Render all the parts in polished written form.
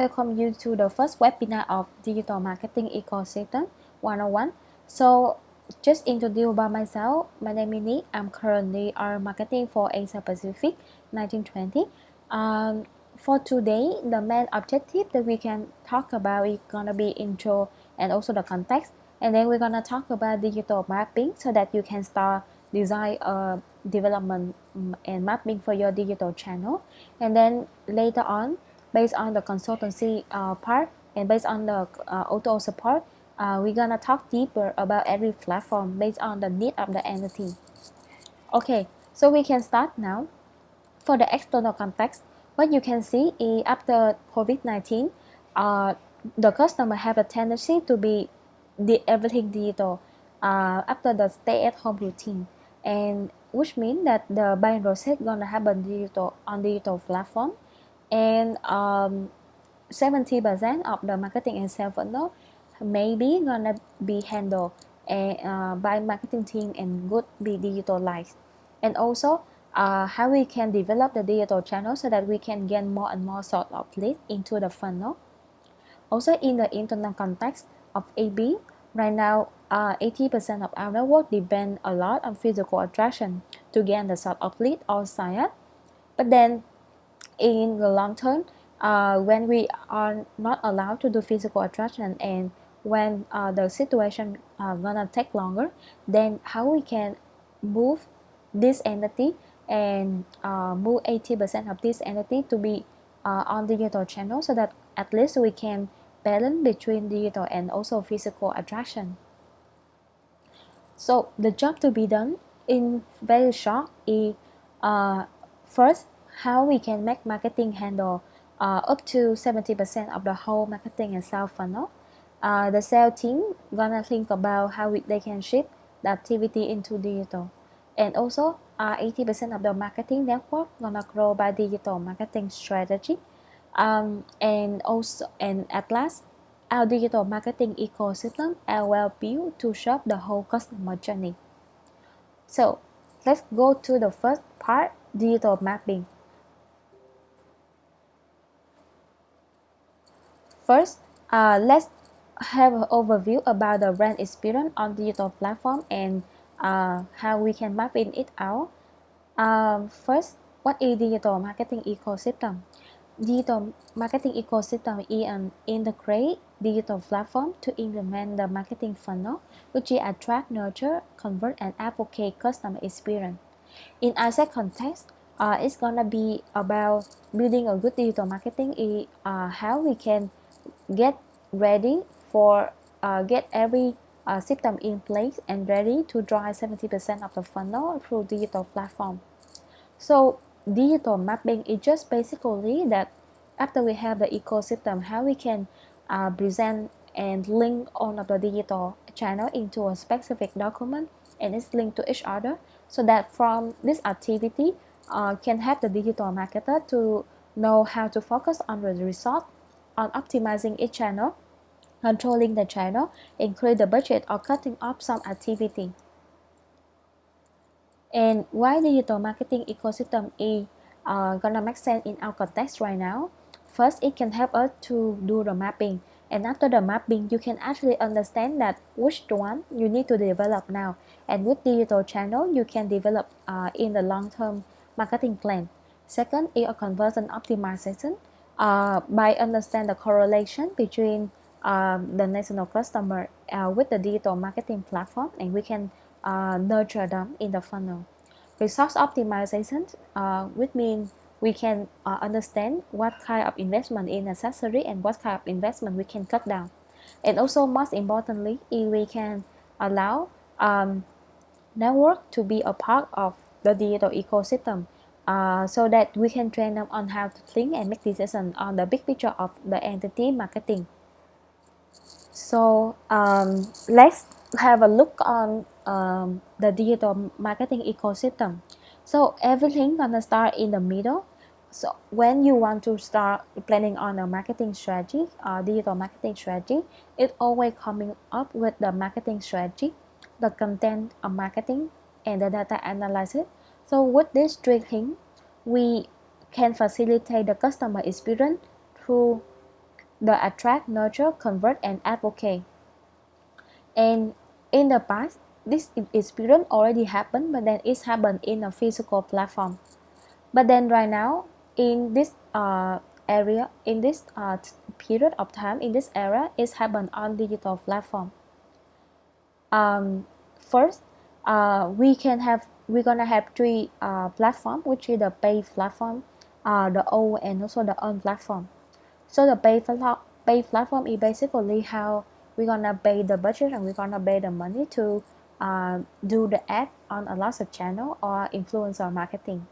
Welcome you to the first webinar of Digital Marketing Ecosystem 101. So, just introduce by myself. My name is Nick. I'm currently marketing for Asia Pacific 1920. For today, the main objective that we can talk about is gonna be intro and also the context, and then we're gonna talk about digital mapping so that you can start design development and mapping for your digital channel, and then later on, based on the consultancy part and based on the auto support, we're gonna talk deeper about every platform based on the need of the entity. Okay, so we can start now. For the external context, what you can see is after COVID-19, the customer have a tendency to be everything digital after the stay-at-home routine, and which means that the buying process gonna happen digital on digital platform, and 70% of the marketing and sales funnel maybe gonna be handled by marketing team and would be digitalized. And also how we can develop the digital channel so that we can get more and more sort of lead into the funnel. Also in the internal context of AB, right now 80% of our network depend a lot on physical attraction to gain the sort of lead or sign up. But then in the long term, when we are not allowed to do physical attraction and when the situation gonna take longer, then how we can move this entity and move 80% of this entity to be on digital channel so that at least we can balance between digital and also physical attraction. So the job to be done in very short is first, how we can make marketing handle up to 70% of the whole marketing and sales funnel. The sales team gonna think about how they can shift the activity into digital, and also 80% of the marketing network gonna grow by digital marketing strategy, and at last, our digital marketing ecosystem are well built to serve the whole customer journey. So let's go to the first part, digital mapping. First, let's have an overview about the brand experience on digital platform and how we can map it out. First, what is digital marketing ecosystem? Digital marketing ecosystem is an integrated digital platform to implement the marketing funnel, which is attract, nurture, convert, and advocate customer experience. In ASEC context, it's gonna be about building a good digital marketing is how we can get ready for get every system in place and ready to drive 70% of the funnel through digital platform. So digital mapping is just basically that after we have the ecosystem, how we can present and link all of the digital channel into a specific document and it's linked to each other, so that from this activity can help the digital marketer to know how to focus on the result, on optimizing each channel, controlling the channel, increase the budget, or cutting off some activity. And why digital marketing ecosystem is gonna make sense in our context right now? First, it can help us to do the mapping, and after the mapping, you can actually understand that which one you need to develop now, and which digital channel you can develop in the long-term marketing plan. Second is a conversion optimization. By understand the correlation between the national customer with the digital marketing platform, and we can nurture them in the funnel. Resource optimization, which means we can understand what kind of investment is necessary and what kind of investment we can cut down. And also, most importantly, we can allow network to be a part of the digital ecosystem, so that we can train them on how to think and make decisions on the big picture of the entity marketing. So let's have a look on the digital marketing ecosystem. So everything gonna start in the middle. So when you want to start planning on a marketing strategy, digital marketing strategy, it's always coming up with the marketing strategy, the content of marketing, and the data analysis. So with this three things, we can facilitate the customer experience through the attract, nurture, convert, and advocate. And in the past, this experience already happened, but then it's happened in a physical platform. But then right now, in this area, in this period of time, in this era, it's happened on digital platform. First, we're gonna have three platform, which is the paid platform, the O, and also the on platform. So the pay platform is basically how we're gonna pay the budget and we're gonna pay the money to do the ad on a lot of channel or influencer marketing.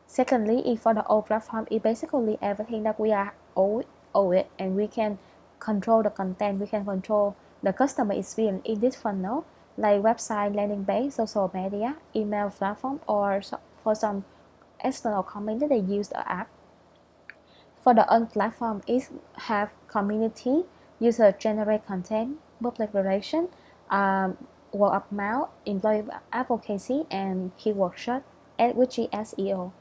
Secondly, if for the old platform, it basically everything that we are owe it, and we can control the content, we can control the customer experience in this funnel, like website, landing page, social media, email platform, or for some external company that they use the app. For the own platform, it have community, user generate content, public relation, word of mouth, employee advocacy, and keyword search, which is SEO.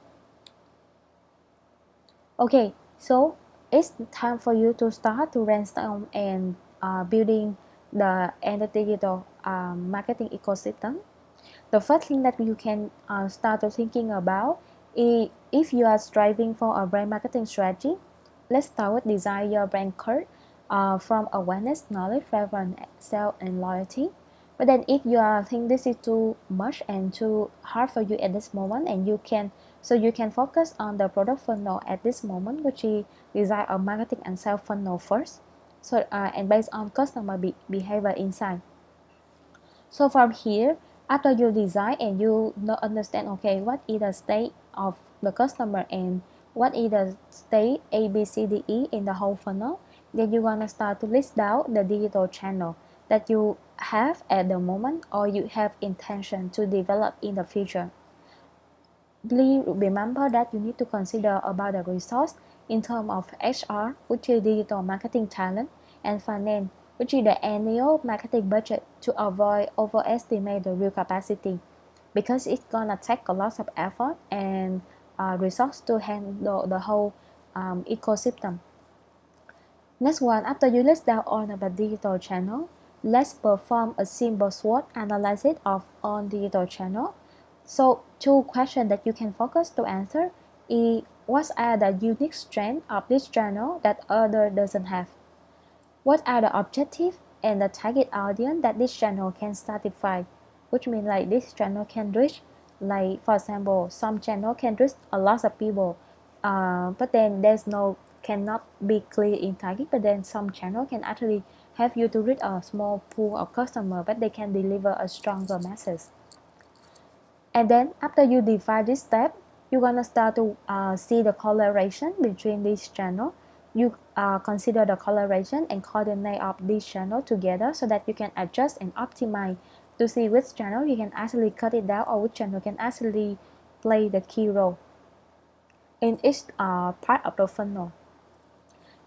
Okay, so it's time for you to start to brainstorm and building the digital marketing ecosystem. The first thing that you can start to thinking about is if you are striving for a brand marketing strategy, let's start with design your brand card from awareness, knowledge, relevance, sales, and loyalty. But then if you are think this is too much and too hard for you at this moment, and you can focus on the product funnel at this moment, which is design a marketing and sales funnel first. So and based on customer behavior insight. So from here, after you design and you understand, okay, what is the state of the customer and what is the state A, B, C, D, E in the whole funnel, then you're gonna start to list down the digital channel that you have at the moment or you have intention to develop in the future. Please remember that you need to consider about the resource in terms of HR, which is digital marketing talent, and finance, which is the annual marketing budget, to avoid overestimate the real capacity, because it's gonna take a lot of effort and resource to handle the whole ecosystem. Next one, after you list down all of the digital channel, let's perform a simple SWOT analysis of on digital channel. So two questions that you can focus to answer is what are the unique strengths of this channel that other doesn't have? What are the objectives and the target audience that this channel can satisfy? Which means like this channel can reach, like for example, some channel can reach a lot of people, but then there's no cannot be clear in target. But then some channel can actually help you to reach a small pool of customer, but they can deliver a stronger message. And then after you define this step, you're gonna start to see the correlation between this channel. You consider the correlation and coordinate of this channel together so that you can adjust and optimize to see which channel you can actually cut it down or which channel can actually play the key role in each part of the funnel.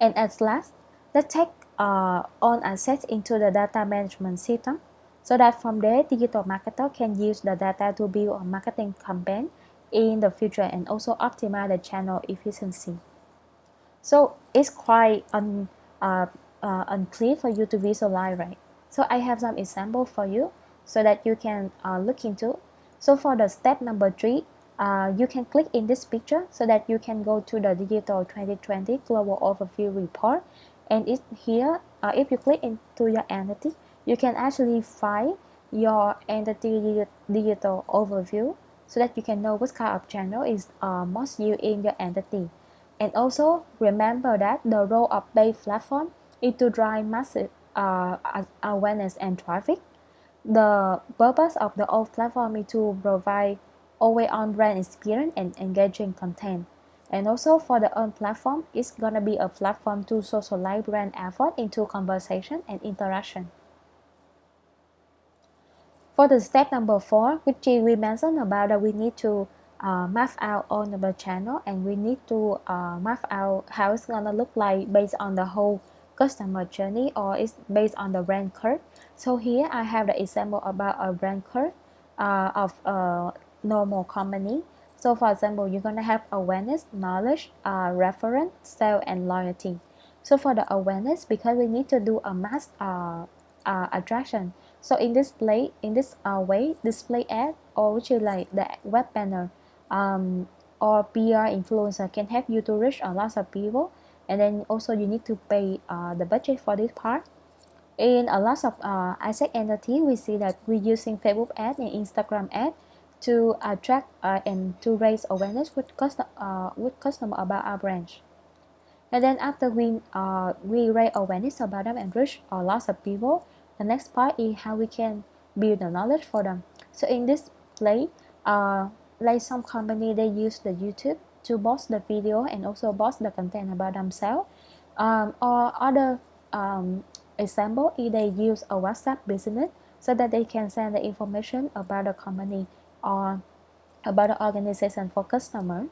And at last, let's take on assets into the data management system so that from there, digital marketer can use the data to build a marketing campaign in the future and also optimize the channel efficiency. So it's quite unclear for you to visualize, right? So I have some example for you so that you can look into. So for the step number 3, you can click in this picture so that you can go to the Digital 2020 Global Overview Report. And it here, if you click into your entity, you can actually find your entity digital overview so that you can know what kind of channel is most used in your entity. And also remember that the role of paid platform is to drive massive awareness and traffic. The purpose of the old platform is to provide always-on brand experience and engaging content. And also for the own platform, it's gonna be a platform to socialize brand effort into conversation and interaction. For the step number 4, which we mentioned about that we need to map out all of the channel and we need to map out how it's gonna look like based on the whole customer journey or it's based on the brand curve. So here I have the example about a brand curve of a normal company. So for example, you're gonna have awareness, knowledge, reference, sale, and loyalty. So for the awareness, because we need to do a mass attraction, so in this way, display ad, or which is like the web banner, or PR influencer can help you to reach a lot of people. And then also you need to pay the budget for this part. In a lot of ASEC entity, we see that we're using Facebook ad and Instagram ad to attract and to raise awareness with customer about our branch. And then after we raise awareness about them and reach a lot of people, the next part is how we can build the knowledge for them. So in this play, like some company, they use the YouTube to post the video and also post the content about themselves. Or other example is they use a WhatsApp business so that they can send the information about the company or about the organization for customer.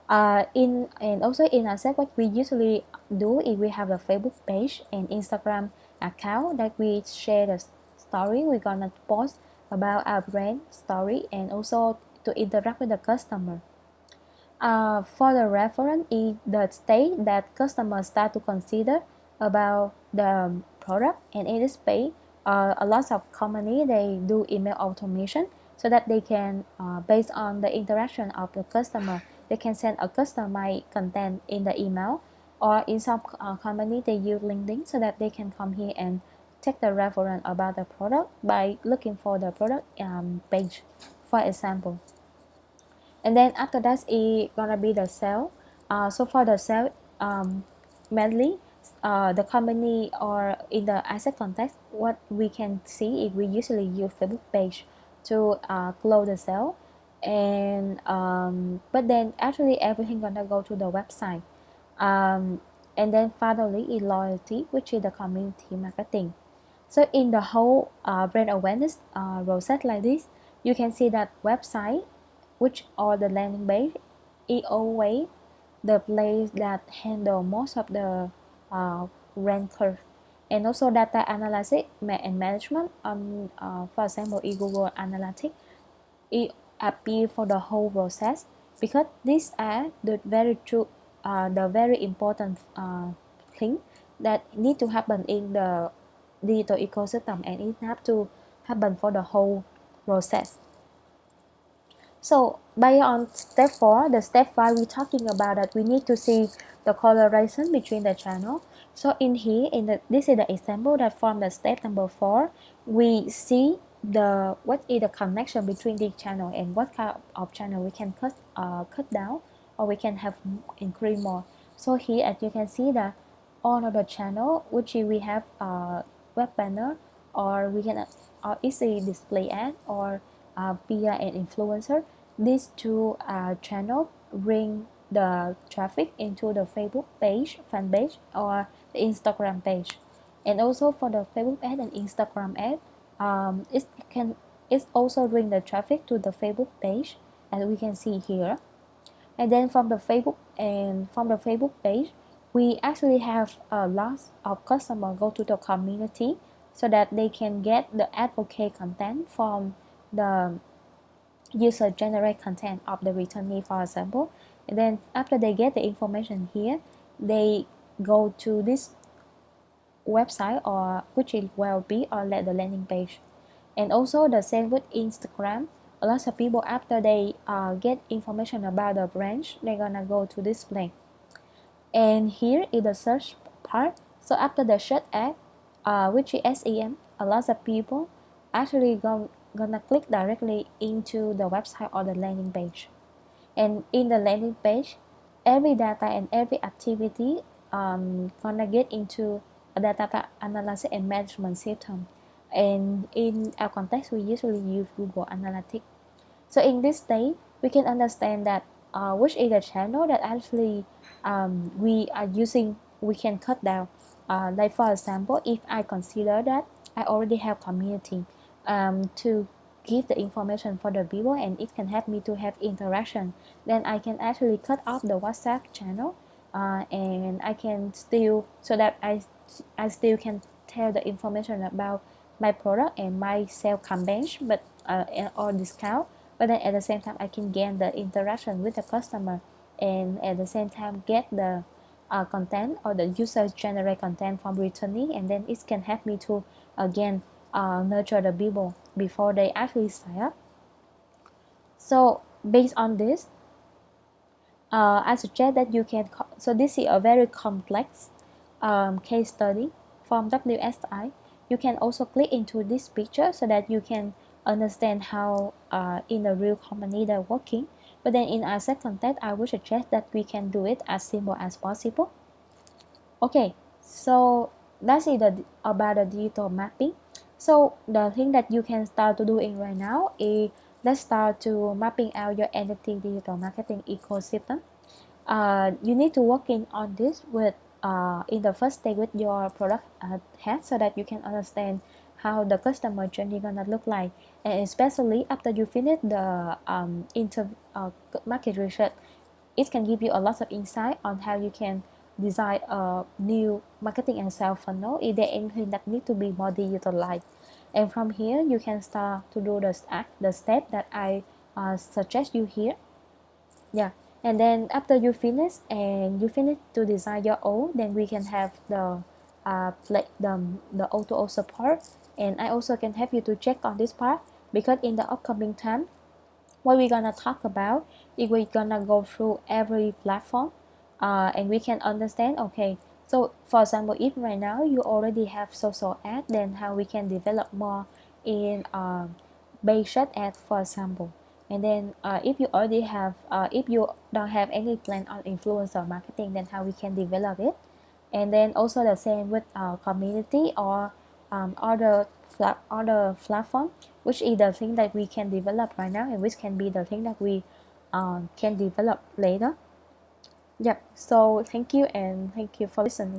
And also in ASEC, what we usually do is we have a Facebook page and Instagram account that we share the story we're gonna post about our brand story and also to interact with the customer. For the reference is the state that customers start to consider about the product, and in this page, a lot of company they do email automation so that they can, based on the interaction of the customer, they can send a customized content in the email, or in some company they use LinkedIn so that they can come here and take the reference about the product by looking for the product page, for example. And then after that is gonna be the sale. So for the sale, mainly the company or in the asset context, what we can see is we usually use Facebook page to close the sale, and but then actually everything gonna go to the website. And then finally is loyalty, which is the community marketing. So in the whole brand awareness process like this, you can see that website, which are the landing page, is always the place that handle most of the brand curve. And also data analysis and management, for example, in Google Analytics, it appear for the whole process, because these are the very important thing that need to happen in the digital ecosystem, and it have to happen for the whole process. So by on step 4, the step 5, we're talking about that we need to see the correlation between the channel. So in here, this is the example that from the step number 4, we see what is the connection between the channel and what kind of channel we can cut down, or we can have increase more. So here, as you can see that all of the channel which we have web banner, or we can easy display ad, or PR and influencer. These two channels bring the traffic into the Facebook page, fan page, or the Instagram page. And also for the Facebook ad and Instagram ad, it also bring the traffic to the Facebook page, as we can see here. And then from the Facebook page, we actually have a lot of customers go to the community so that they can get the advocate content from the user generate content of the returnee, for example. And then after they get the information here, they go to this website, or which it will be or let the landing page. And also the same with Instagram. A lot of people, after they get information about the branch, they're gonna go to this link. And here is the search part. So after the search ad, which is SEM, a lot of people actually gonna click directly into the website or the landing page. And in the landing page, every data and every activity gonna get into a data analysis and management system. And in our context, we usually use Google Analytics. So in this stage, we can understand that which is the channel that actually we are using, we can cut down. Like for example, if I consider that I already have community to give the information for the people, and it can help me to have interaction, then I can actually cut off the WhatsApp channel, and I can still, so that I still can tell the information about my product and my sale campaign, but or discount. But then at the same time, I can gain the interaction with the customer, and at the same time get the content or the user generate content from returning, and then it can help me to again nurture the people before they actually sign up. So based on this, I suggest that you can, so this is a very complex case study from WSI. You can also click into this picture so that you can understand how in a real company they're working. But then in our second context, I would suggest that we can do it as simple as possible. Okay, so that's it about the digital mapping. So the thing that you can start to doing right now is let's start to mapping out your NFT digital marketing ecosystem. You need to work in on this with in the first stage with your product head so that you can understand how the customer journey gonna look like, and especially after you finish the market research, it can give you a lot of insight on how you can design a new marketing and sales funnel. Is there anything that need to be more digitalized? And from here, you can start to do the step that I suggest you here. Yeah, and then after you finish to design your own, then we can have the like the O2O support, and I also can help you to check on this part, because in the upcoming time what we're gonna talk about is we're gonna go through every platform, and we can understand, okay, so for example, if right now you already have social ad, then how we can develop more in basic ad, for example. And then if you already have if you don't have any plan on influencer marketing, then how we can develop it. And then also the same with our community or other platform, which is the thing that we can develop right now, and which can be the thing that we can develop later. Yep. So thank you, and thank you for listening.